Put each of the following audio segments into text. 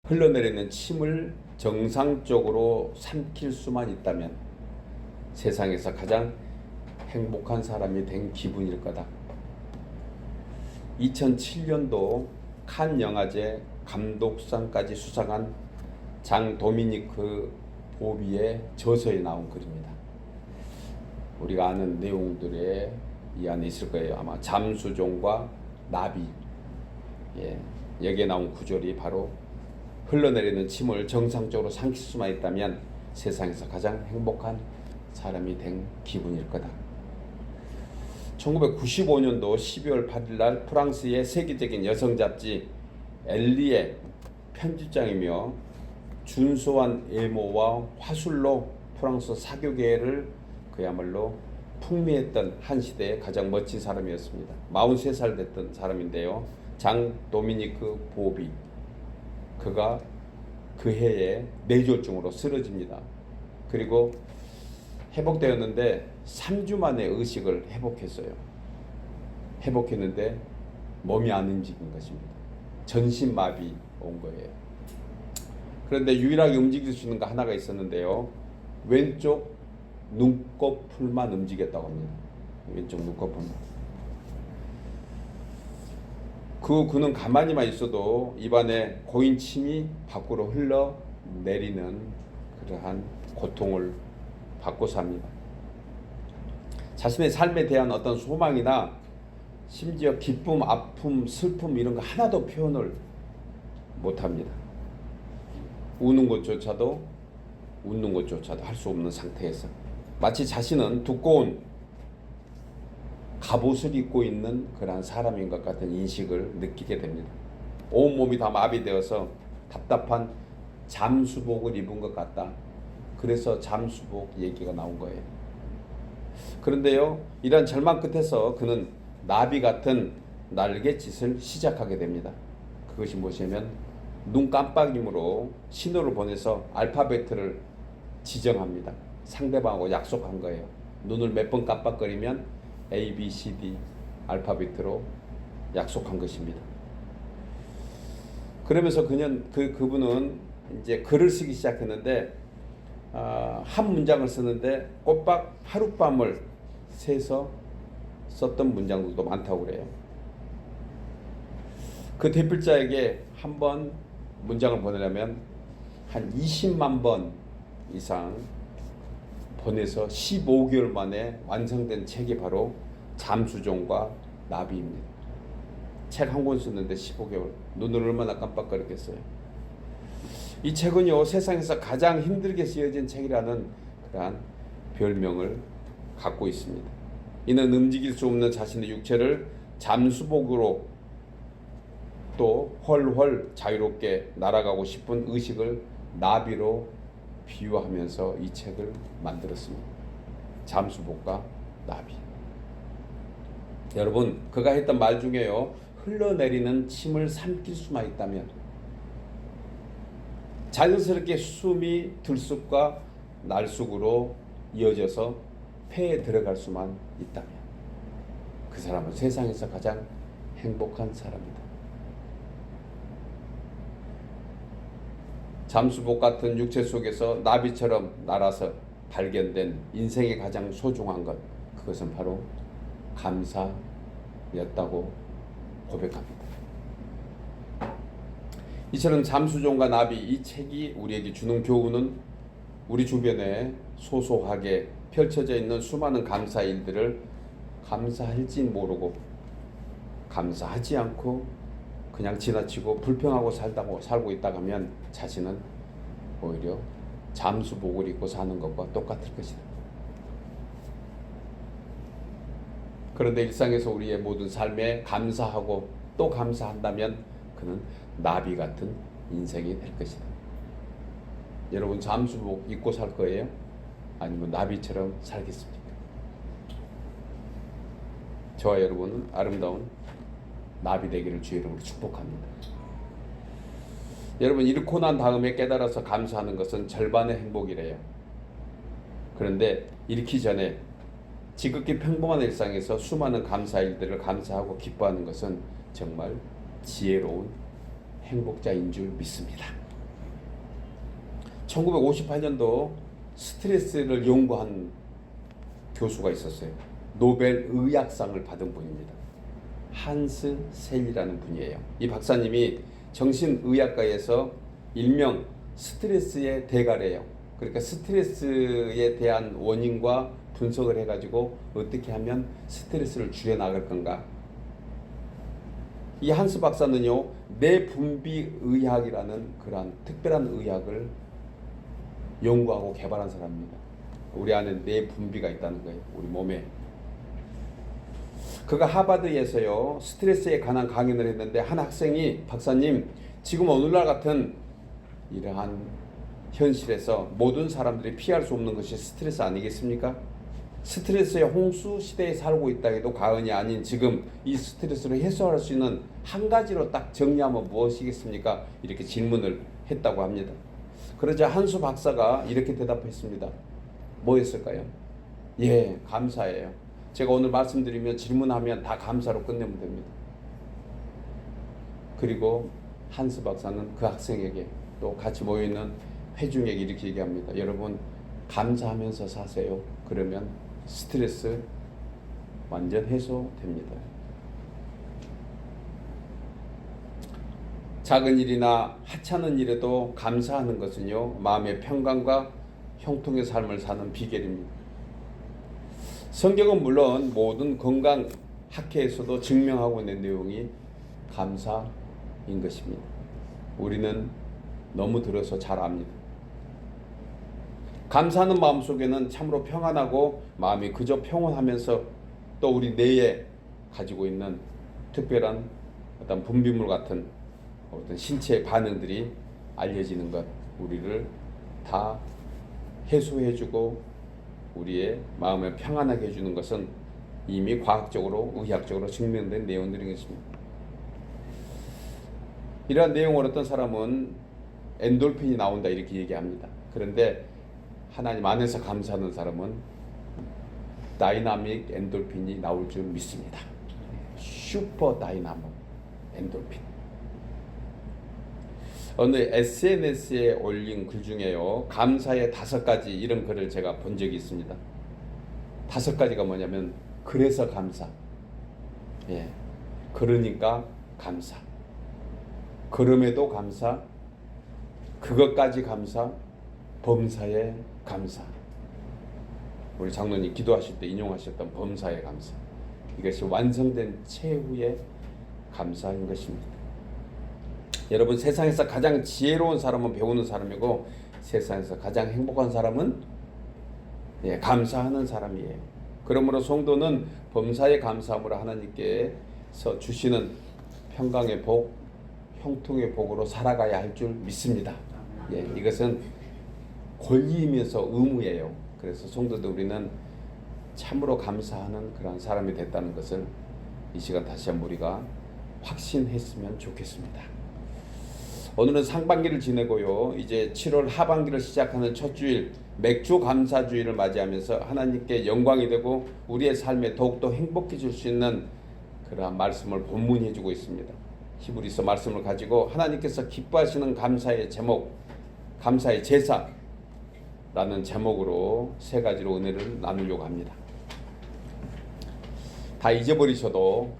흘러내리는 침을 정상적으로 삼킬 수만 있다면 세상에서 가장 행복한 사람이 된 기분일 거다. 2007년도 칸 영화제 감독상까지 수상한 장 도미니크 보비의 저서에 나온 글입니다. 우리가 아는 내용들에 이 안에 있을 거예요. 아마 잠수종과 나비, 여기에 나온 구절이 바로 흘러내리는 침을 정상적으로 삼킬 수만 있다면 세상에서 가장 행복한 사람이 된 기분일 거다. 1995년도 12월 8일 날 프랑스의 세계적인 여성 잡지 엘리의 편집장이며 준수한 외모와 화술로 프랑스 사교계를 그야말로 풍미했던 한 시대의 가장 멋진 사람이었습니다. 43살 됐던 사람인데요. 장 도미니크 보비. 그가 그 해에 뇌졸중으로 쓰러집니다. 그리고 회복되었는데 3주 만에 의식을 회복했어요. 회복했는데 몸이 안 움직인 것입니다. 전신마비 온 거예요. 그런데 유일하게 움직일 수 있는 거 하나가 있었는데요. 왼쪽 눈꺼풀만 움직였다고 합니다. 왼쪽 눈꺼풀만. 그는 가만히만 있어도 입안에 고인 침이 밖으로 흘러내리는 그러한 고통을 받고 삽니다. 자신의 삶에 대한 어떤 소망이나 심지어 기쁨, 아픔, 슬픔 이런 거 하나도 표현을 못합니다. 우는 것조차도 웃는 것조차도 할 수 없는 상태에서 마치 자신은 두꺼운 갑옷을 입고 있는 그러한 사람인 것 같은 인식을 느끼게 됩니다. 온몸이 다 마비되어서 답답한 잠수복을 입은 것 같다. 그래서 잠수복 얘기가 나온 거예요. 그런데요, 이런 절망 끝에서 그는 나비 같은 날갯짓을 시작하게 됩니다. 그것이 무엇이냐면 눈 깜빡임으로 신호를 보내서 알파벳을 지정합니다. 상대방하고 약속한 거예요. 눈을 몇 번 깜빡거리면 A, B, C, D 알파벳으로 약속한 것입니다. 그러면서 그분은 이제 글을 쓰기 시작했는데 한 문장을 쓰는데 꼬박 하룻밤을 새서 썼던 문장들도 많다고 그래요. 그 대필자에게 한 번 문장을 보내려면 한 20만 번 이상 보내서 15개월 만에 완성된 책이 바로 잠수종과 나비입니다. 책 한 권 쓰는데 15개월. 눈을 얼마나 깜빡거렸겠어요. 이 책은요, 세상에서 가장 힘들게 쓰여진 책이라는 그러한 별명을 갖고 있습니다. 이는 움직일 수 없는 자신의 육체를 잠수복으로 또 훨훨 자유롭게 날아가고 싶은 의식을 나비로 비유하면서 이 책을 만들었습니다. 잠수복과 나비. 여러분, 그가 했던 말 중에요, 흘러내리는 침을 삼킬 수만 있다면, 자연스럽게 숨이 들쑥과 날쑥으로 이어져서 폐에 들어갈 수만 있다면 그 사람은 세상에서 가장 행복한 사람이다. 잠수복 같은 육체 속에서 나비처럼 날아서 발견된 인생의 가장 소중한 것, 그것은 바로 감사였다고 고백합니다. 이처럼 잠수종과 나비, 이 책이 우리에게 주는 교훈은 우리 주변에 소소하게 펼쳐져 있는 수많은 감사 일들을 감사할지 모르고 감사하지 않고 그냥 지나치고 불평하고 살고 있다가 하면 자신은 오히려 잠수복을 입고 사는 것과 똑같을 것이다. 그런데 일상에서 우리의 모든 삶에 감사하고 또 감사한다면 그는 나비 같은 인생이 될 것이다. 여러분, 잠수복 입고 살 거예요? 아니면 나비처럼 살겠습니까? 저와 여러분은 아름다운 나비 되기를 주의 이름으로 축복합니다. 여러분, 잃고 난 다음에 깨달아서 감사하는 것은 절반의 행복이래요. 그런데 잃기 전에 지극히 평범한 일상에서 수많은 감사 일들을 감사하고 기뻐하는 것은 정말 지혜로운 행복자인 줄 믿습니다. 1958년도 스트레스를 연구한 교수가 있었어요. 노벨 의학상을 받은 분입니다. 한스 셀이라는 분이에요. 이 박사님이 정신의학과에서 일명 스트레스의 대가래요. 그러니까 스트레스에 대한 원인과 분석을 해가지고 어떻게 하면 스트레스를 줄여나갈 건가. 이 한스 박사는요, 뇌분비의학이라는 그러한 특별한 의학을 연구하고 개발한 사람입니다. 우리 안에 뇌분비가 있다는 거예요. 우리 몸에. 그가 하버드에서요, 스트레스에 관한 강연을 했는데 한 학생이 박사님, 지금 오늘날 같은 이러한 현실에서 모든 사람들이 피할 수 없는 것이 스트레스 아니겠습니까? 스트레스의 홍수 시대에 살고 있다 해도 과언이 아닌 지금 이 스트레스를 해소할 수 있는 한 가지로 딱 정리하면 무엇이겠습니까? 이렇게 질문을 했다고 합니다. 그러자 한수 박사가 이렇게 대답했습니다. 뭐였을까요? 예, 감사예요. 제가 오늘 말씀드리면 질문하면 다 감사로 끝내면 됩니다. 그리고 한수 박사는 그 학생에게 또 같이 모여있는 회중에게 이렇게 얘기합니다. 여러분, 감사하면서 사세요. 그러면 스트레스 완전 해소됩니다. 작은 일이나 하찮은 일에도 감사하는 것은요, 마음의 평강과 형통의 삶을 사는 비결입니다. 성경은 물론 모든 건강 학회에서도 증명하고 있는 내용이 감사인 것입니다. 우리는 너무 들어서 잘 압니다. 감사하는 마음 속에는 참으로 평안하고 마음이 그저 평온하면서 또 우리 뇌에 가지고 있는 특별한 어떤 분비물 같은 어떤 신체의 반응들이 알려지는 것, 우리를 다 해소해주고 우리의 마음을 평안하게 해주는 것은 이미 과학적으로 의학적으로 증명된 내용들인 것입니다. 이러한 내용을 어떤 사람은 엔돌핀이 나온다 이렇게 얘기합니다. 그런데 하나님 안에서 감사하는 사람은 다이나믹 엔돌핀이 나올 줄 믿습니다. 슈퍼 다이나믹 엔돌핀. 어느 SNS에 올린 글 중에요, 감사의 5가지 이런 글을 제가 본 적이 있습니다. 5가지가 뭐냐면, 그래서 감사, 예, 그러니까 감사, 그럼에도 감사, 그것까지 감사, 범사에 감사. 우리 장로님 기도하실 때 인용하셨던 범사에 감사, 이것이 완성된 최후의 감사인 것입니다. 여러분, 세상에서 가장 지혜로운 사람은 배우는 사람이고 세상에서 가장 행복한 사람은 감사하는 사람이에요. 그러므로 성도는 범사에 감사함으로 하나님께서 주시는 평강의 복, 형통의 복으로 살아가야 할 줄 믿습니다. 이것은 권리이면서 의무예요. 그래서 성도들 우리는 참으로 감사하는 그런 사람이 됐다는 것을 이 시간 다시 한번 우리가 확신했으면 좋겠습니다. 오늘은 상반기를 지내고요, 이제 7월 하반기를 시작하는 첫 주일, 맥주 감사주일을 맞이하면서 하나님께 영광이 되고 우리의 삶에 더욱더 행복해질 수 있는 그러한 말씀을 본문해 주고 있습니다. 히브리서 말씀을 가지고 하나님께서 기뻐하시는 감사의 제목, 감사의 제사라는 제목으로 3가지로 은혜를 나누려고 합니다. 다 잊어버리셔도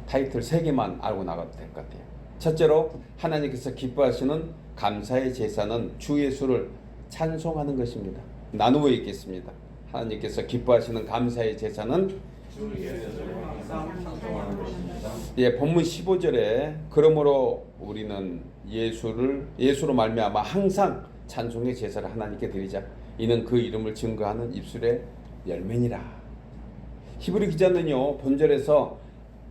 타이틀 3개만 알고 나가도 될 것 같아요. 첫째로, 하나님께서 기뻐하시는 감사의 제사는 주 예수를 찬송하는 것입니다. 나누어 읽겠습니다. 하나님께서 기뻐하시는 감사의 제사는 주 예수를 항상 찬송하는 것입니다. 본문 15절에 그러므로 우리는 예수로 말미암아 항상 찬송의 제사를 하나님께 드리자. 이는 그 이름을 증거하는 입술의 열매니라. 히브리 기자는요, 본절에서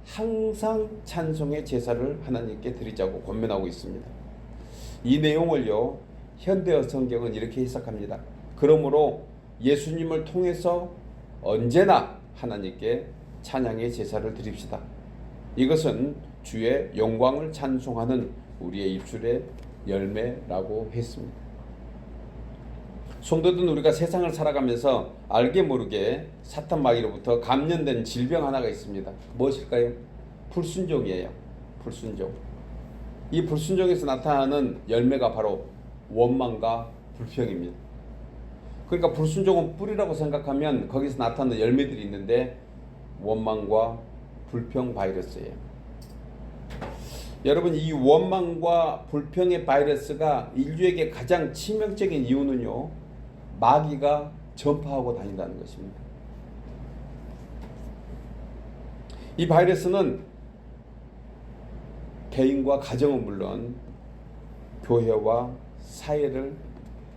항상 찬송의 제사를 하나님께 드리자고 권면하고 있습니다. 이 내용을요, 현대어 성경은 이렇게 해석합니다. 그러므로 예수님을 통해서 언제나 하나님께 찬양의 제사를 드립시다. 이것은 주의 영광을 찬송하는 우리의 입술의 열매라고 했습니다. 성도들은 우리가 세상을 살아가면서 알게 모르게 사탄 마귀로부터 감염된 질병 하나가 있습니다. 무엇일까요? 불순종이에요. 불순종. 이 불순종에서 나타나는 열매가 바로 원망과 불평입니다. 그러니까 불순종은 뿌리라고 생각하면 거기서 나타나는 열매들이 있는데 원망과 불평 바이러스예요. 여러분, 이 원망과 불평의 바이러스가 인류에게 가장 치명적인 이유는요, 마귀가 전파하고 다닌다는 것입니다. 이 바이러스는 개인과 가정은 물론 교회와 사회를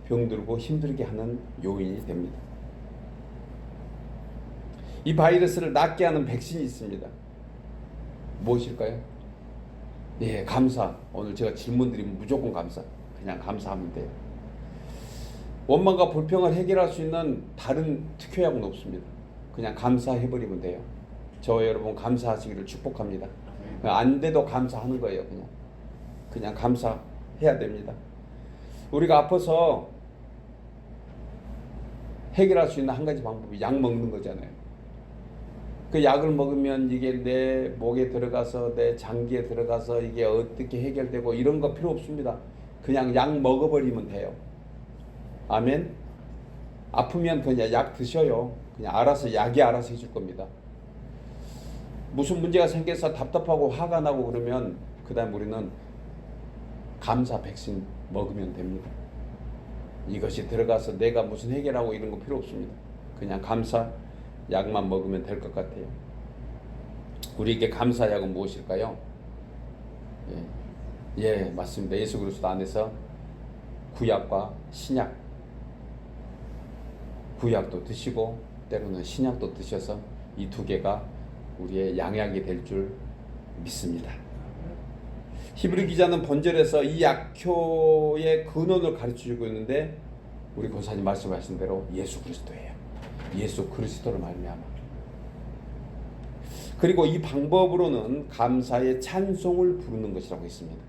병들고 힘들게 하는 요인이 됩니다. 이 바이러스를 낫게 하는 백신이 있습니다. 무엇일까요? 예, 감사. 오늘 제가 질문 드리면 무조건 감사. 그냥 감사하면 돼요. 원망과 불평을 해결할 수 있는 다른 특효약은 없습니다. 그냥 감사해버리면 돼요. 저와 여러분 감사하시기를 축복합니다. 안 돼도 감사하는 거예요. 그냥 감사해야 됩니다. 우리가 아파서 해결할 수 있는 한 가지 방법이 약 먹는 거잖아요. 그 약을 먹으면 이게 내 목에 들어가서 내 장기에 들어가서 이게 어떻게 해결되고 이런 거 필요 없습니다. 그냥 약 먹어버리면 돼요. 아멘. 아프면 그냥 약 드셔요. 그냥 알아서 약이 알아서 해줄 겁니다. 무슨 문제가 생겨서 답답하고 화가 나고 그러면 그 다음 우리는 감사 백신 먹으면 됩니다. 이것이 들어가서 내가 무슨 해결하고 이런 거 필요 없습니다. 그냥 감사 약만 먹으면 될 것 같아요. 우리에게 감사약은 무엇일까요? 예, 맞습니다. 예수 그리스도 안에서 구약과 신약, 구약도 드시고 때로는 신약도 드셔서 이 두 개가 우리의 양약이 될 줄 믿습니다. 히브리 기자는 본절에서 이 약효의 근원을 가르쳐주고 있는데 우리 권사님 말씀하신 대로 예수 그리스도예요. 예수 그리스도를 말미암아. 그리고 이 방법으로는 감사의 찬송을 부르는 것이라고 했습니다.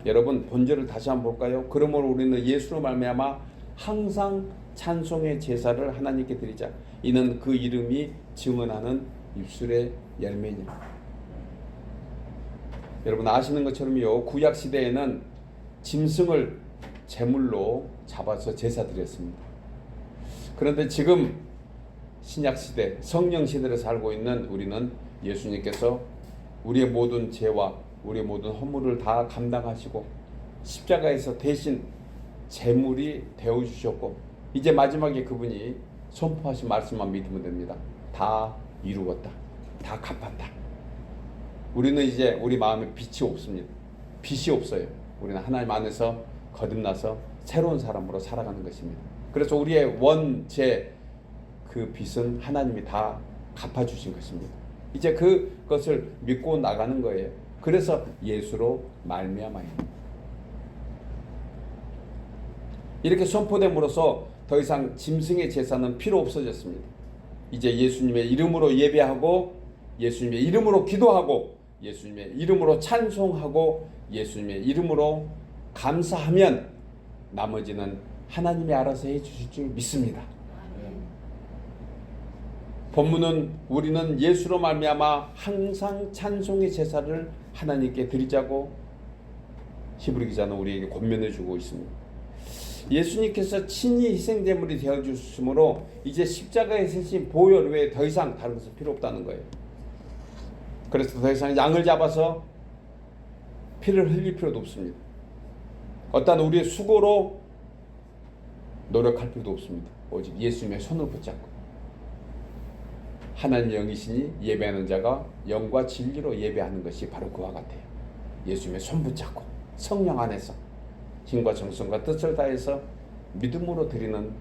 여러분 본절을 다시 한번 볼까요? 그러므로 우리는 예수로 말미암아 항상 찬송의 제사를 하나님께 드리자. 이는 그 이름이 증언하는 입술의 열매니라. 여러분 아시는 것처럼요, 구약 시대에는 짐승을 제물로 잡아서 제사 드렸습니다. 그런데 지금 신약 시대, 성령 시대를 살고 있는 우리는 예수님께서 우리의 모든 죄와 우리의 모든 허물을 다 감당하시고 십자가에서 대신 제물이 되어 주셨고 이제 마지막에 그분이 선포하신 말씀만 믿으면 됩니다. 다 이루었다. 다 갚았다. 우리는 이제 우리 마음에 빛이 없습니다. 빛이 없어요. 우리는 하나님 안에서 거듭나서 새로운 사람으로 살아가는 것입니다. 그래서 우리의 원죄 그 빚은 하나님이 다 갚아주신 것입니다. 이제 그것을 믿고 나가는 거예요. 그래서 예수로 말미암아입니다. 이렇게 선포됨으로써 더 이상 짐승의 제사는 필요 없어졌습니다. 이제 예수님의 이름으로 예배하고 예수님의 이름으로 기도하고 예수님의 이름으로 찬송하고 예수님의 이름으로 감사하면 나머지는 하나님이 알아서 해주실 줄 믿습니다. 본문은 우리는 예수로 말미암아 항상 찬송의 제사를 하나님께 드리자고 히브리 기자는 우리에게 권면해 주고 있습니다. 예수님께서 친히 희생제물이 되어 주심으로 이제 십자가에 세신 보혈 외에 더 이상 다른 것은 필요 없다는 거예요. 그래서 더 이상 양을 잡아서 피를 흘릴 필요도 없습니다. 어떤 우리의 수고로 노력할 필요도 없습니다. 오직 예수님의 손을 붙잡고 하나님 영이시니 예배하는 자가 영과 진리로 예배하는 것이 바로 그와 같아요. 예수님의 손 붙잡고 성령 안에서 힘과 정성과 뜻을 다해서 믿음으로 드리는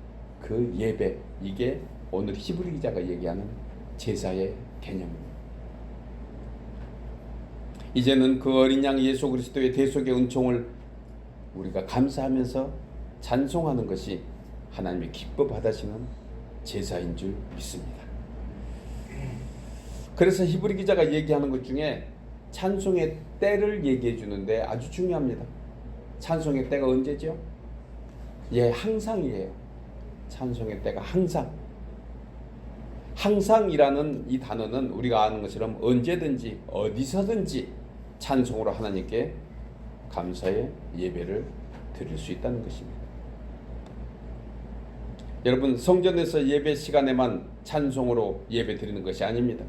그 예배, 이게 오늘 히브리 기자가 얘기하는 제사의 개념입니다. 이제는 그 어린 양 예수 그리스도의 대속의 은총을 우리가 감사하면서 찬송하는 것이 하나님의 기뻐 받으시는 제사인 줄 믿습니다. 그래서 히브리 기자가 얘기하는 것 중에 찬송의 때를 얘기해 주는데 아주 중요합니다. 찬송의 때가 언제죠? 예, 항상이에요. 찬송의 때가 항상. 항상이라는 이 단어는 우리가 아는 것처럼 언제든지 어디서든지 찬송으로 하나님께 감사의 예배를 드릴 수 있다는 것입니다. 여러분, 성전에서 예배 시간에만 찬송으로 예배 드리는 것이 아닙니다.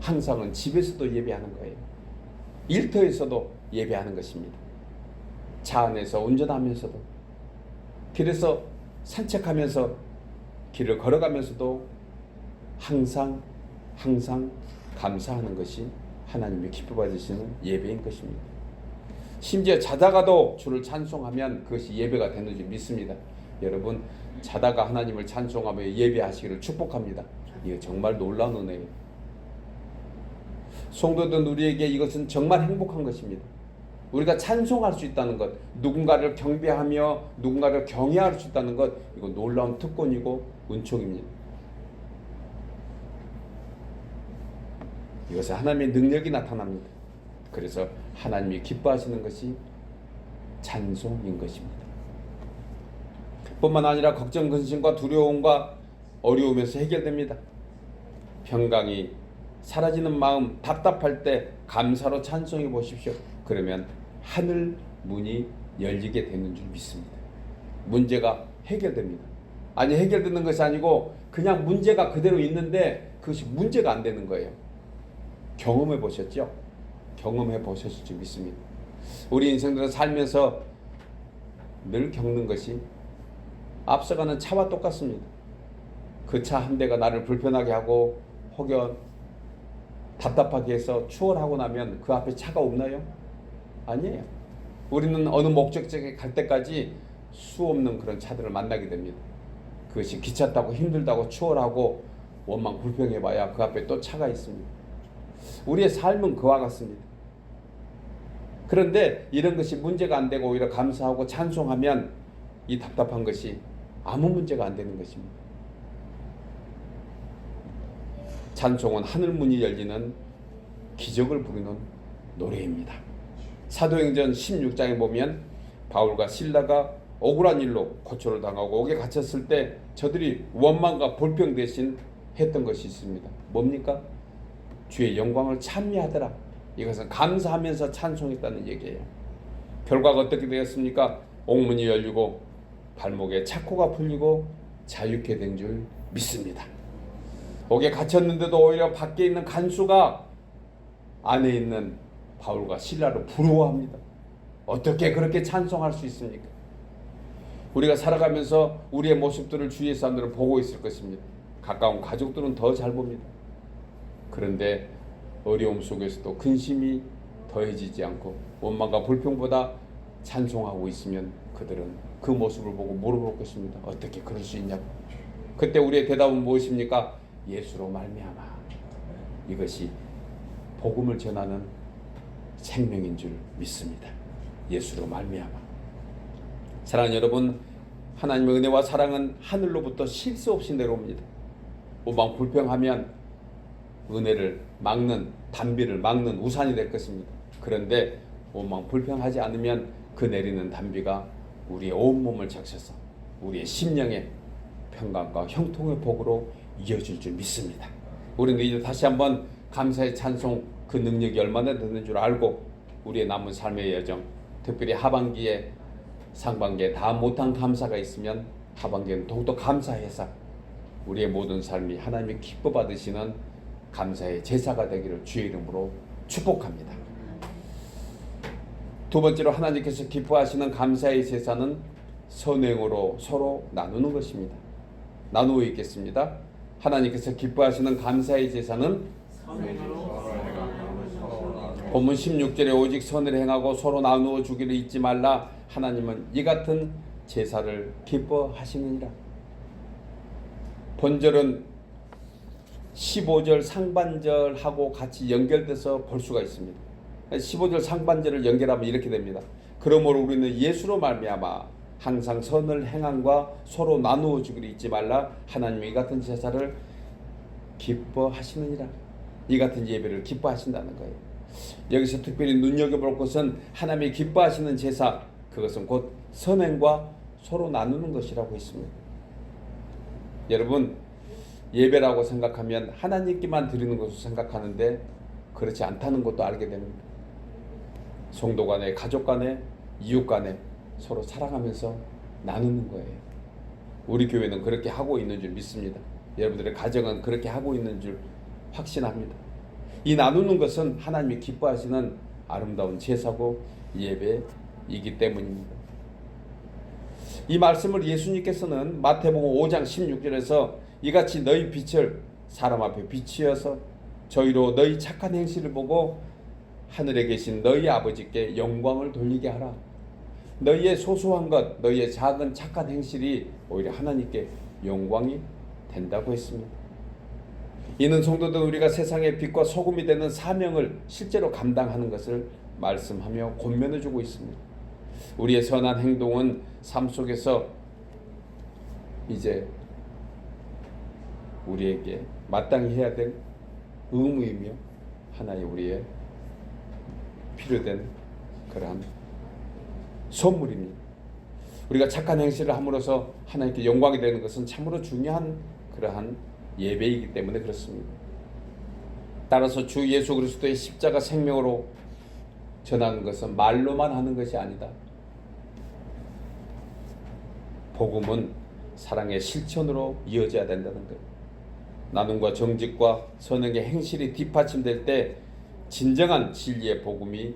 항상은 집에서도 예배하는 거예요. 일터에서도 예배하는 것입니다. 차 안에서 운전하면서도, 길에서 산책하면서, 길을 걸어가면서도 항상 감사하는 것이 하나님이 기뻐 받으시는 예배인 것입니다. 심지어 자다가도 주를 찬송하면 그것이 예배가 되는 줄 믿습니다. 여러분, 자다가 하나님을 찬송하며 예배하시기를 축복합니다. 이거 정말 놀라운 은혜예요. 성도들, 우리에게 이것은 정말 행복한 것입니다. 우리가 찬송할 수 있다는 것, 누군가를 경배하며 누군가를 경외할 수 있다는 것, 이거 놀라운 특권이고 은총입니다. 이것은 하나님의 능력이 나타납니다. 그래서 하나님이 기뻐하시는 것이 찬송인 것입니다. 뿐만 아니라 걱정, 근심과 두려움과 어려움에서 해결됩니다. 평강이 사라지는 마음, 답답할 때 감사로 찬송해 보십시오. 그러면 하늘 문이 열리게 되는 줄 믿습니다. 문제가 해결됩니다. 아니, 해결되는 것이 아니고 그냥 문제가 그대로 있는데 그것이 문제가 안 되는 거예요. 경험해 보셨죠? 경험해 보셨을 줄 믿습니다. 우리 인생들은 살면서 늘 겪는 것이 앞서가는 차와 똑같습니다. 그 차 한 대가 나를 불편하게 하고 혹여 답답하게 해서 추월하고 나면 그 앞에 차가 없나요? 아니에요. 우리는 어느 목적지에 갈 때까지 수 없는 그런 차들을 만나게 됩니다. 그것이 기차 타고 힘들다고 추월하고 원망 불평해봐야 그 앞에 또 차가 있습니다. 우리의 삶은 그와 같습니다. 그런데 이런 것이 문제가 안 되고 오히려 감사하고 찬송하면 이 답답한 것이 아무 문제가 안 되는 것입니다. 찬송은 하늘문이 열리는 기적을 부르는 노래입니다. 사도행전 16장에 보면 바울과 실라가 억울한 일로 고초를 당하고 옥에 갇혔을 때 저들이 원망과 불평 대신 했던 것이 있습니다. 뭡니까? 주의 영광을 찬미하더라. 이것은 감사하면서 찬송했다는 얘기예요. 결과가 어떻게 되었습니까? 옥문이 열리고 발목에 착고가 풀리고 자유케 된 줄 믿습니다. 옥에 갇혔는데도 오히려 밖에 있는 간수가 안에 있는 바울과 실라를 부러워합니다. 어떻게 그렇게 찬송할 수 있습니까? 우리가 살아가면서 우리의 모습들을 주위의 사람들은 보고 있을 것입니다. 가까운 가족들은 더 잘 봅니다. 그런데 어려움 속에서도 근심이 더해지지 않고 원망과 불평보다 찬송하고 있으면 그들은 그 모습을 보고 물어볼 것입니다. 어떻게 그럴 수 있냐고. 그때 우리의 대답은 무엇입니까? 예수로 말미암아. 이것이 복음을 전하는 생명인 줄 믿습니다. 예수로 말미암아. 사랑하는 여러분, 하나님의 은혜와 사랑은 하늘로부터 쉴 수 없이 내려옵니다. 원망 불평하면 은혜를 막는, 단비를 막는 우산이 될 것입니다. 그런데 원망 불평하지 않으면 그 내리는 단비가 우리의 온몸을 적셔서 우리의 심령의 평강과 형통의 복으로 이어질 줄 믿습니다. 우리는 이제 다시 한번 감사의 찬송, 그 능력이 얼마나 되는 줄 알고 우리의 남은 삶의 여정, 특별히 하반기에 상반기에 다 못한 감사가 있으면 하반기에는 더욱더 감사해서 우리의 모든 삶이 하나님이 기뻐 받으시는 감사의 제사가 되기를 주의 이름으로 축복합니다. 두 번째로 하나님께서 기뻐하시는 감사의 제사는 선행으로 서로 나누는 것입니다. 나누어 있겠습니다. 하나님께서 기뻐하시는 감사의 제사는 본문 16절에 오직 선을 행하고 서로 나누어 주기를 잊지 말라. 하나님은 이 같은 제사를 기뻐하시느니라. 본절은 15절 상반절하고 같이 연결돼서 볼 수가 있습니다. 15절 상반절을 연결하면 이렇게 됩니다. 그러므로 우리는 예수로 말미암아 항상 선을 행함과 서로 나누어 주기를 잊지 말라. 하나님이 이 같은 제사를 기뻐하시느니라. 이 같은 예배를 기뻐하신다는 거예요. 여기서 특별히 눈여겨볼 것은 하나님이 기뻐하시는 제사, 그것은 곧 선행과 서로 나누는 것이라고 했습니다. 여러분, 예배라고 생각하면 하나님께만 드리는 것을 생각하는데 그렇지 않다는 것도 알게 됩니다. 성도 간에, 가족 간에, 이웃 간에 서로 사랑하면서 나누는 거예요. 우리 교회는 그렇게 하고 있는 줄 믿습니다. 여러분들의 가정은 그렇게 하고 있는 줄 확신합니다. 이 나누는 것은 하나님이 기뻐하시는 아름다운 제사고 예배이기 때문입니다. 이 말씀을 예수님께서는 마태복음 5장 16절에서 이같이 너희 빛을 사람 앞에 비추어서 저희로 너희 착한 행실을 보고 하늘에 계신 너희 아버지께 영광을 돌리게 하라. 너희의 소소한 것, 너희의 작은 착한 행실이 오히려 하나님께 영광이 된다고 했습니다. 이는 성도들 우리가 세상의 빛과 소금이 되는 사명을 실제로 감당하는 것을 말씀하며 권면해 주고 있습니다. 우리의 선한 행동은 삶 속에서 이제 우리에게 마땅히 해야 될 의무이며 하나의 우리의 필요된 그러한 선물입니다. 우리가 착한 행실을 함으로써 하나님께 영광이 되는 것은 참으로 중요한 그러한 예배이기 때문에 그렇습니다. 따라서 주 예수 그리스도의 십자가 생명으로 전하는 것은 말로만 하는 것이 아니다. 복음은 사랑의 실천으로 이어져야 된다는 것. 나눔과 정직과 선행의 행실이 뒷받침될 때 진정한 진리의 복음이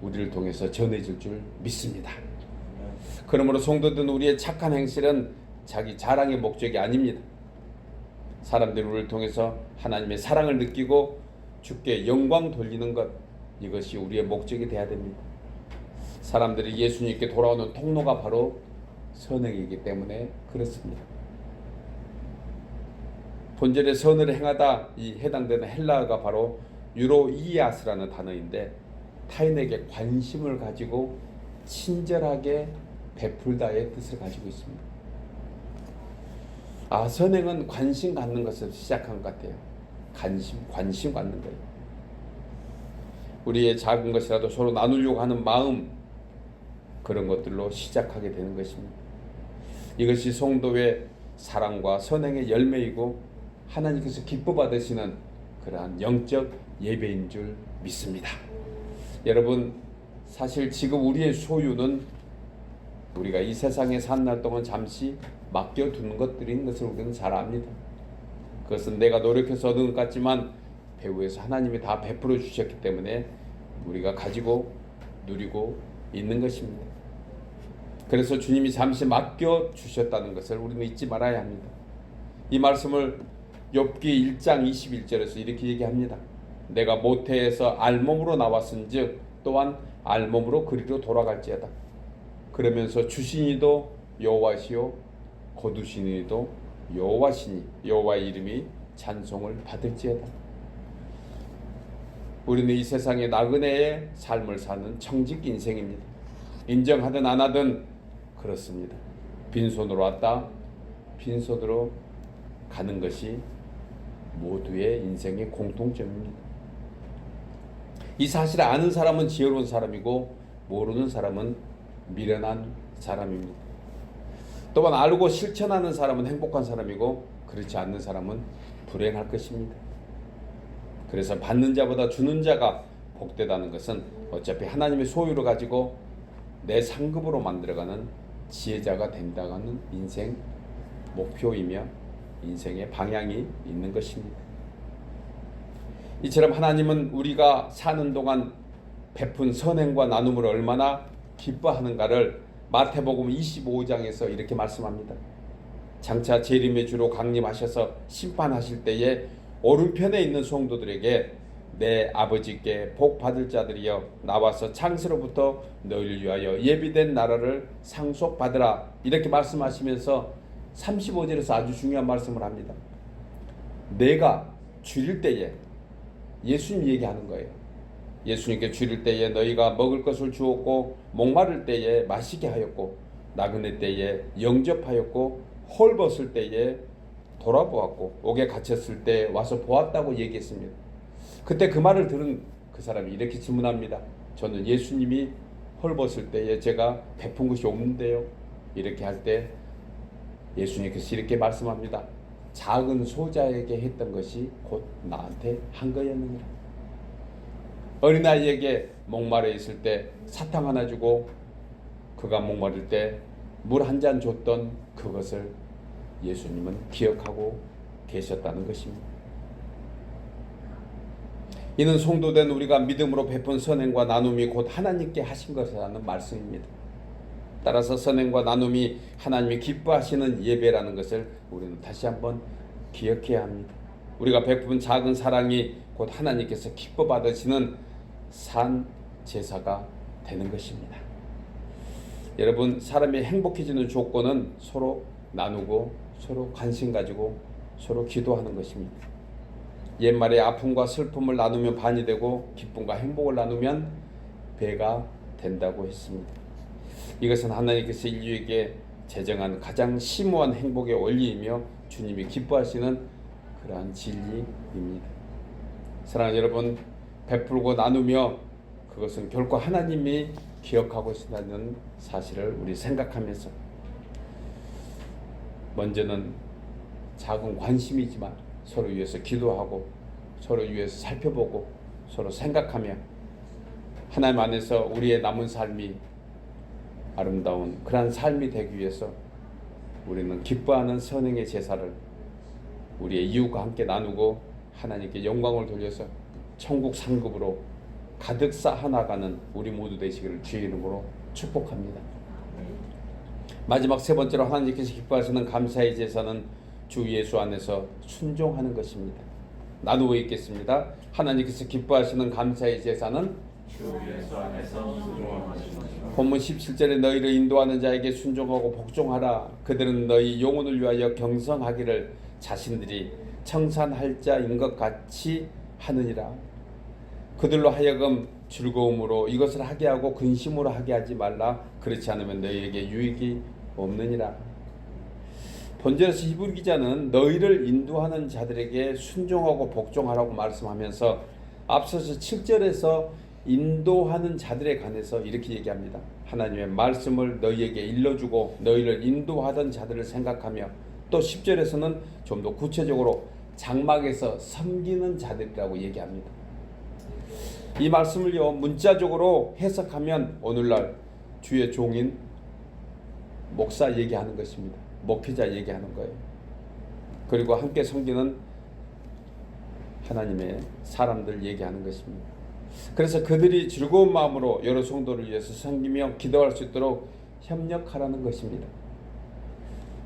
우리를 통해서 전해질 줄 믿습니다. 그러므로 성도들은 우리의 착한 행실은 자기 자랑의 목적이 아닙니다. 사람들이 우리를 통해서 하나님의 사랑을 느끼고 주께 영광 돌리는 것, 이것이 우리의 목적이 되어야 됩니다. 사람들이 예수님께 돌아오는 통로가 바로 선행이기 때문에 그렇습니다. 본절의 선을 행하다 이 해당되는 헬라어가 바로 유로이아스라는 단어인데 타인에게 관심을 가지고 친절하게 베풀다의 뜻을 가지고 있습니다. 선행은 관심 갖는 것을 시작한 것 같아요. 관심 갖는 거예요. 우리의 작은 것이라도 서로 나누려고 하는 마음, 그런 것들로 시작하게 되는 것입니다. 이것이 성도의 사랑과 선행의 열매이고 하나님께서 기뻐 받으시는 그러한 영적 예배인 줄 믿습니다. 여러분, 사실 지금 우리의 소유는 우리가 이 세상에 산 날 동안 잠시 맡겨두는 것들인 것을 우리는 잘 압니다. 그것은 내가 노력해서 얻은 것 같지만 배후에서 하나님이 다 베풀어 주셨기 때문에 우리가 가지고 누리고 있는 것입니다. 그래서 주님이 잠시 맡겨주셨다는 것을 우리는 잊지 말아야 합니다. 이 말씀을 욥기 1장 21절에서 이렇게 얘기합니다. 내가 모태에서 알몸으로 나왔은즉 또한 알몸으로 그리로 돌아갈지어다. 그러면서 주신 이도 여호와시요 거두신 이도 여호와시니 여호와의 이름이 찬송을 받을지어다. 우리는 이 세상의 나그네의 삶을 사는 청직 인생입니다. 인정하든 안 하든 그렇습니다. 빈손으로 왔다 빈손으로 가는 것이 모두의 인생의 공통점입니다. 이 사실을 아는 사람은 지혜로운 사람이고 모르는 사람은 미련한 사람입니다. 또한 알고 실천하는 사람은 행복한 사람이고 그렇지 않는 사람은 불행할 것입니다. 그래서 받는 자보다 주는 자가 복되다는 것은 어차피 하나님의 소유를 가지고 내 상급으로 만들어가는 지혜자가 된다는 인생 목표이며 인생의 방향이 있는 것입니다. 이처럼 하나님은 우리가 사는 동안 베푼 선행과 나눔을 얼마나 기뻐하는가를 마태복음 25장에서 이렇게 말씀합니다. 장차 재림의 주로 강림하셔서 심판하실 때에 오른편에 있는 성도들에게 내 아버지께 복 받을 자들이여 나와서 창세로부터 너희를 위하여 예비된 나라를 상속받으라, 이렇게 말씀하시면서 35절에서 아주 중요한 말씀을 합니다. 내가 줄일 때에, 예수님 얘기하는 거예요. 예수님께 줄일 때에 너희가 먹을 것을 주었고 목마를 때에 마시게 하였고 나그네 때에 영접하였고 헐벗을 때에 돌아보았고 옥에 갇혔을 때 와서 보았다고 얘기했습니다. 그때 그 말을 들은 그 사람이 이렇게 질문합니다. 저는 예수님이 헐벗을 때에 제가 베푼 것이 없는데요. 이렇게 할 때 예수님께서 이렇게 말씀합니다. 작은 소자에게 했던 것이 곧 나한테 한 거였느니라. 어린아이에게 목마르 있을 때 사탕 하나 주고 그가 목마를 때 물 한 잔 줬던 그것을 예수님은 기억하고 계셨다는 것입니다. 이는 성도된 우리가 믿음으로 베푼 선행과 나눔이 곧 하나님께 하신 것이라는 말씀입니다. 따라서 선행과 나눔이 하나님이 기뻐하시는 예배라는 것을 우리는 다시 한번 기억해야 합니다. 우리가 베푼 작은 사랑이 곧 하나님께서 기뻐 받으시는 산 제사가 되는 것입니다. 여러분, 사람이 행복해지는 조건은 서로 나누고 서로 관심 가지고 서로 기도하는 것입니다. 옛말에 아픔과 슬픔을 나누면 반이 되고 기쁨과 행복을 나누면 배가 된다고 했습니다. 이것은 하나님께서 인류에게 제정한 가장 심오한 행복의 원리이며 주님이 기뻐하시는 그러한 진리입니다. 사랑하는 여러분, 베풀고 나누며 그것은 결코 하나님이 기억하고 계신다는 사실을 우리 생각하면서 먼저는 작은 관심이지만 서로 위해서 기도하고 서로 위해서 살펴보고 서로 생각하며 하나님 안에서 우리의 남은 삶이 아름다운 그러한 삶이 되기 위해서 우리는 기뻐하는 선행의 제사를 우리의 이웃과 함께 나누고 하나님께 영광을 돌려서 천국 상급으로 가득 쌓아나가는 우리 모두 되시기를 주의 이름으로 축복합니다. 마지막 세 번째로 하나님께서 기뻐하시는 감사의 제사는 주 예수 안에서 순종하는 것입니다. 나누어 읽겠습니다. 하나님께서 기뻐하시는 감사의 제사는 주 예수 안에서 순종하는 것입니다. 본문 17절에 너희를 인도하는 자에게 순종하고 복종하라. 그들은 너희 영혼을 위하여 경성하기를 자신들이 청산할 자인 것 같이 하느니라. 그들로 하여금 즐거움으로 이것을 하게 하고 근심으로 하게 하지 말라. 그렇지 않으면 너희에게 유익이 없느니라. 본절에서 히브리 기자는 너희를 인도하는 자들에게 순종하고 복종하라고 말씀하면서 앞서서 7절에서 인도하는 자들에 관해서 이렇게 얘기합니다. 하나님의 말씀을 너희에게 일러주고 너희를 인도하던 자들을 생각하며 또 10절에서는 좀 더 구체적으로 장막에서 섬기는 자들이라고 얘기합니다. 이 말씀을요 문자적으로 해석하면 오늘날 주의 종인 목사 얘기하는 것입니다. 목회자 얘기하는 거예요. 그리고 함께 섬기는 하나님의 사람들 얘기하는 것입니다. 그래서 그들이 즐거운 마음으로 여러 성도를 위해서 섬기며 기도할 수 있도록 협력하라는 것입니다.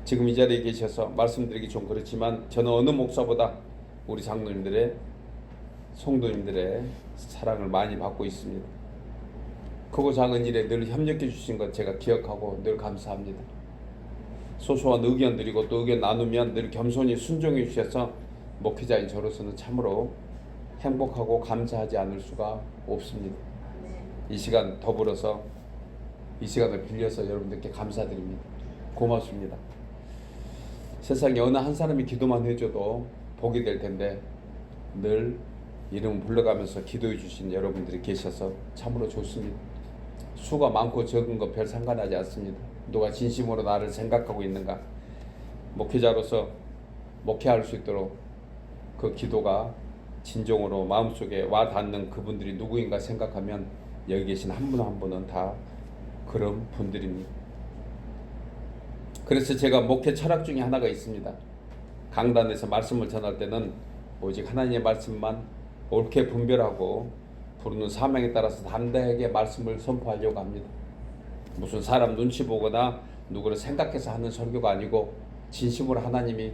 지금 이 자리에 계셔서 말씀드리기 좀 그렇지만 저는 어느 목사보다 우리 장로님들의 성도님들의 사랑을 많이 받고 있습니다. 크고 작은 일에 늘 협력해 주신 것 제가 기억하고 늘 감사합니다. 소소한 의견 드리고 또 의견 나누면 늘 겸손히 순종해 주셔서 목회자인 저로서는 참으로 행복하고 감사하지 않을 수가 없습니다. 이 시간 더불어서 이 시간을 빌려서 여러분들께 감사드립니다. 고맙습니다. 세상에 어느 한 사람이 기도만 해줘도 복이 될 텐데 늘 이름 불러가면서 기도해 주신 여러분들이 계셔서 참으로 좋습니다. 수가 많고 적은 거 별 상관하지 않습니다. 누가 진심으로 나를 생각하고 있는가, 목회자로서 목회할 수 있도록 그 기도가 진정으로 마음속에 와 닿는 그분들이 누구인가 생각하면 여기 계신 한 분 한 분은 다 그런 분들입니다. 그래서 제가 목회 철학 중에 하나가 있습니다. 강단에서 말씀을 전할 때는 오직 하나님의 말씀만 옳게 분별하고 부르는 사명에 따라서 담대하게 말씀을 선포하려고 합니다. 무슨 사람 눈치 보거나 누구를 생각해서 하는 설교가 아니고 진심으로 하나님이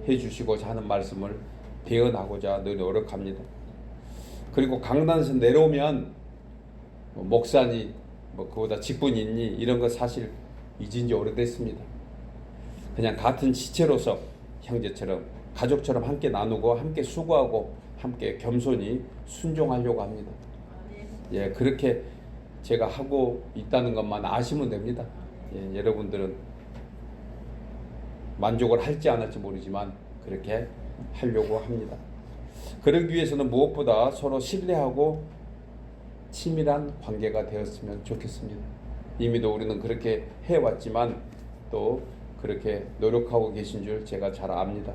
해주시고자 하는 말씀을 대언하고자 늘 노력합니다. 그리고 강단에서 내려오면 목사니 그보다 직분이 있니 이런 거 사실 잊은 지 오래됐습니다. 그냥 같은 지체로서 형제처럼 가족처럼 함께 나누고 함께 수고하고 함께 겸손히 순종하려고 합니다. 예, 그렇게 제가 하고 있다는 것만 아시면 됩니다. 예, 여러분들은 만족을 할지 안 할지 모르지만 그렇게 하려고 합니다. 그러기 위해서는 무엇보다 서로 신뢰하고 친밀한 관계가 되었으면 좋겠습니다. 이미도 우리는 그렇게 해왔지만 또 그렇게 노력하고 계신 줄 제가 잘 압니다.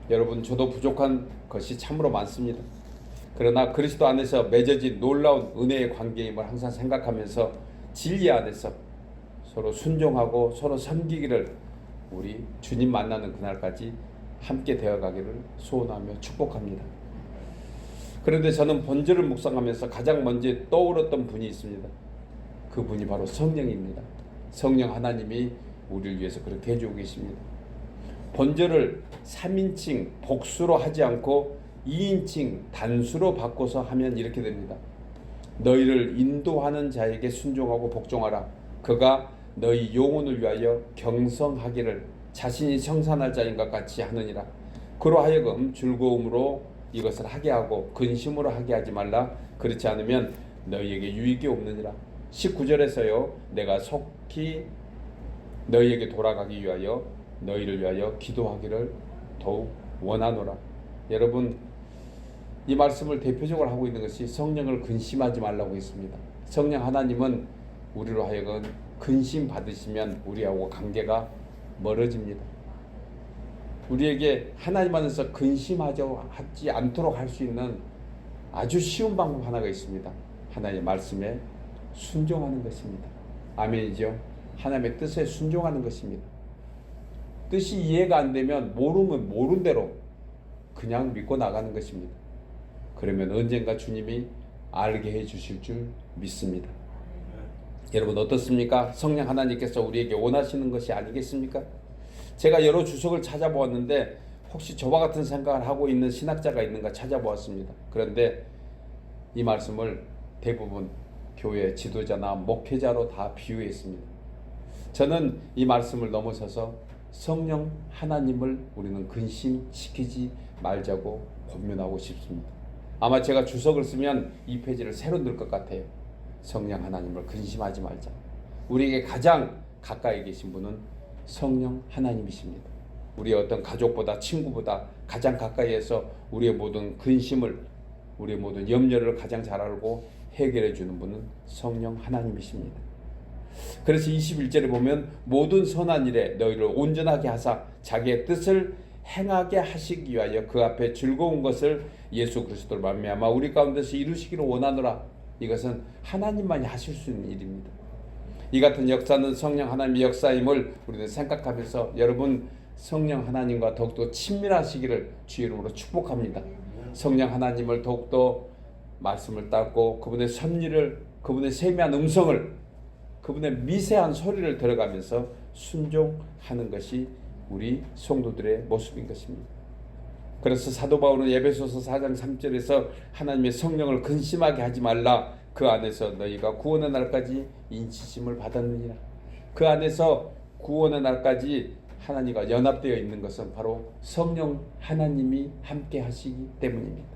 여러분, 저도 부족한 것이 참으로 많습니다. 그러나 그리스도 안에서 맺어진 놀라운 은혜의 관계임을 항상 생각하면서 진리 안에서 서로 순종하고 서로 섬기기를 우리 주님 만나는 그날까지 함께 되어가기를 소원하며 축복합니다. 그런데 저는 본절을 묵상하면서 가장 먼저 떠올랐던 분이 있습니다. 그 분이 바로 성령입니다. 성령 하나님이 우리를 위해서 그렇게 해주고 계십니다. 본절을 3인칭 복수로 하지 않고 2인칭 단수로 바꿔서 하면 이렇게 됩니다. 너희를 인도하는 자에게 순종하고 복종하라. 그가 너희 영혼을 위하여 경성하기를 자신이 청산할 자인 것 같이 하느니라. 그로 하여금 즐거움으로 이것을 하게 하고 근심으로 하게 하지 말라. 그렇지 않으면 너희에게 유익이 없느니라. 19절에서요. 내가 속히 너희에게 돌아가기 위하여 너희를 위하여 기도하기를 더욱 원하노라. 여러분, 이 말씀을 대표적으로 하고 있는 것이 성령을 근심하지 말라고 했습니다. 성령 하나님은 우리로 하여금 근심 받으시면 우리하고 관계가 멀어집니다. 우리에게 하나님 안에서 근심하지 않도록 할 수 있는 아주 쉬운 방법 하나가 있습니다. 하나님의 말씀에 순종하는 것입니다. 아멘이죠. 하나님의 뜻에 순종하는 것입니다. 뜻이 이해가 안 되면 모르면 모른 대로 그냥 믿고 나가는 것입니다. 그러면 언젠가 주님이 알게 해 주실 줄 믿습니다. 여러분 어떻습니까? 성령 하나님께서 우리에게 원하시는 것이 아니겠습니까? 제가 여러 주석을 찾아보았는데 혹시 저와 같은 생각을 하고 있는 신학자가 있는가 찾아보았습니다. 그런데 이 말씀을 대부분 교회 지도자나 목회자로 다 비유했습니다. 저는 이 말씀을 넘어서서 성령 하나님을 우리는 근심시키지 말자고 권면하고 싶습니다. 아마 제가 주석을 쓰면 이 페이지를 새로 넣을 것 같아요. 성령 하나님을 근심하지 말자. 우리에게 가장 가까이 계신 분은 성령 하나님이십니다. 우리의 어떤 가족보다 친구보다 가장 가까이에서 우리의 모든 근심을, 우리의 모든 염려를 가장 잘 알고 해결해 주는 분은 성령 하나님이십니다. 그래서 21절에 보면 모든 선한 일에 너희를 온전하게 하사 자기의 뜻을 행하게 하시기 위하여 그 앞에 즐거운 것을 예수 그리스도로 말미암아 우리 가운데서 이루시기를 원하노라. 이것은 하나님만이 하실 수 있는 일입니다. 이 같은 역사는 성령 하나님의 역사임을 우리는 생각하면서 여러분 성령 하나님과 더욱더 친밀하시기를 주의 이름으로 축복합니다. 성령 하나님을 더욱더 말씀을 따고 그분의 섭리를, 그분의 세미한 음성을, 그분의 미세한 소리를 들어가면서 순종하는 것이 우리 성도들의 모습인 것입니다. 그래서 사도 바울은 에베소서 4장 3절에서 하나님의 성령을 근심하게 하지 말라. 그 안에서 너희가 구원의 날까지 인치심을 받았느니라. 그 안에서 구원의 날까지 하나님과 연합되어 있는 것은 바로 성령 하나님이 함께 하시기 때문입니다.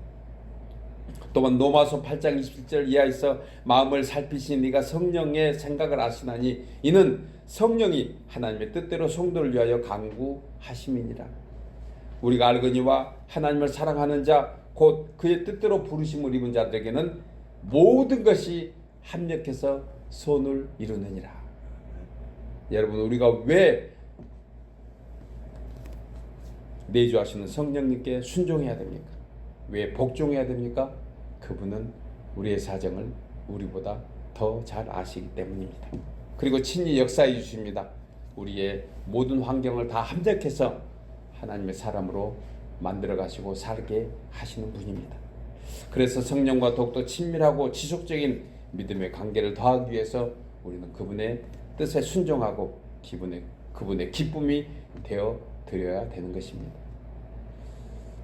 또한 로마서 8장 27절 이하에서 마음을 살피신 네가 성령의 생각을 아시나니 이는 성령이 하나님의 뜻대로 성도를 위하여 간구하심이니라. 우리가 알거니와 하나님을 사랑하는 자 곧 그의 뜻대로 부르심을 입은 자들에게는 모든 것이 합력해서 선을 이루느니라. 여러분 우리가 왜 내주하시는 성령님께 순종해야 됩니까? 왜 복종해야 됩니까? 그분은 우리의 사정을 우리보다 더 잘 아시기 때문입니다. 그리고 친히 역사해 주십니다. 우리의 모든 환경을 다 합력해서 하나님의 사람으로 만들어 가시고 살게 하시는 분입니다. 그래서 성령과 더욱더 친밀하고 지속적인 믿음의 관계를 더하기 위해서 우리는 그분의 뜻에 순종하고 그분의 기쁨이 되어 드려야 되는 것입니다.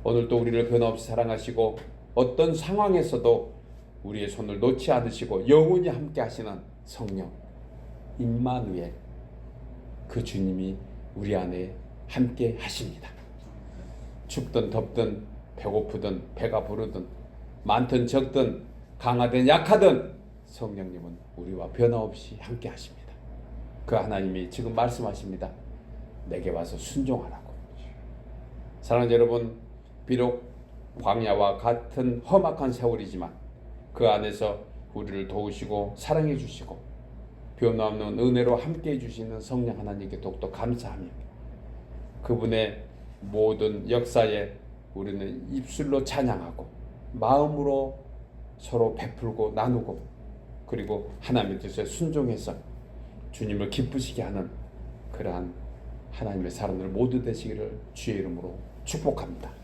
오늘도 우리를 변함없이 사랑하시고 어떤 상황에서도 우리의 손을 놓지 않으시고 영원히 함께 하시는 성령 임마누엘, 그 주님이 우리 안에 함께 하십니다. 춥든 덥든 배고프든 배가 부르든 많든 적든 강하든 약하든 성령님은 우리와 변함없이 함께 하십니다. 그 하나님이 지금 말씀하십니다. 내게 와서 순종하라고. 사랑하는 여러분, 비록 광야와 같은 험악한 세월이지만 그 안에서 우리를 도우시고 사랑해 주시고 변함없는 은혜로 함께해 주시는 성령 하나님께 더욱더 감사하며 그분의 모든 역사에 우리는 입술로 찬양하고 마음으로 서로 베풀고 나누고 그리고 하나님의 뜻에 순종해서 주님을 기쁘시게 하는 그러한 하나님의 사람들 모두 되시기를 주의 이름으로 축복합니다.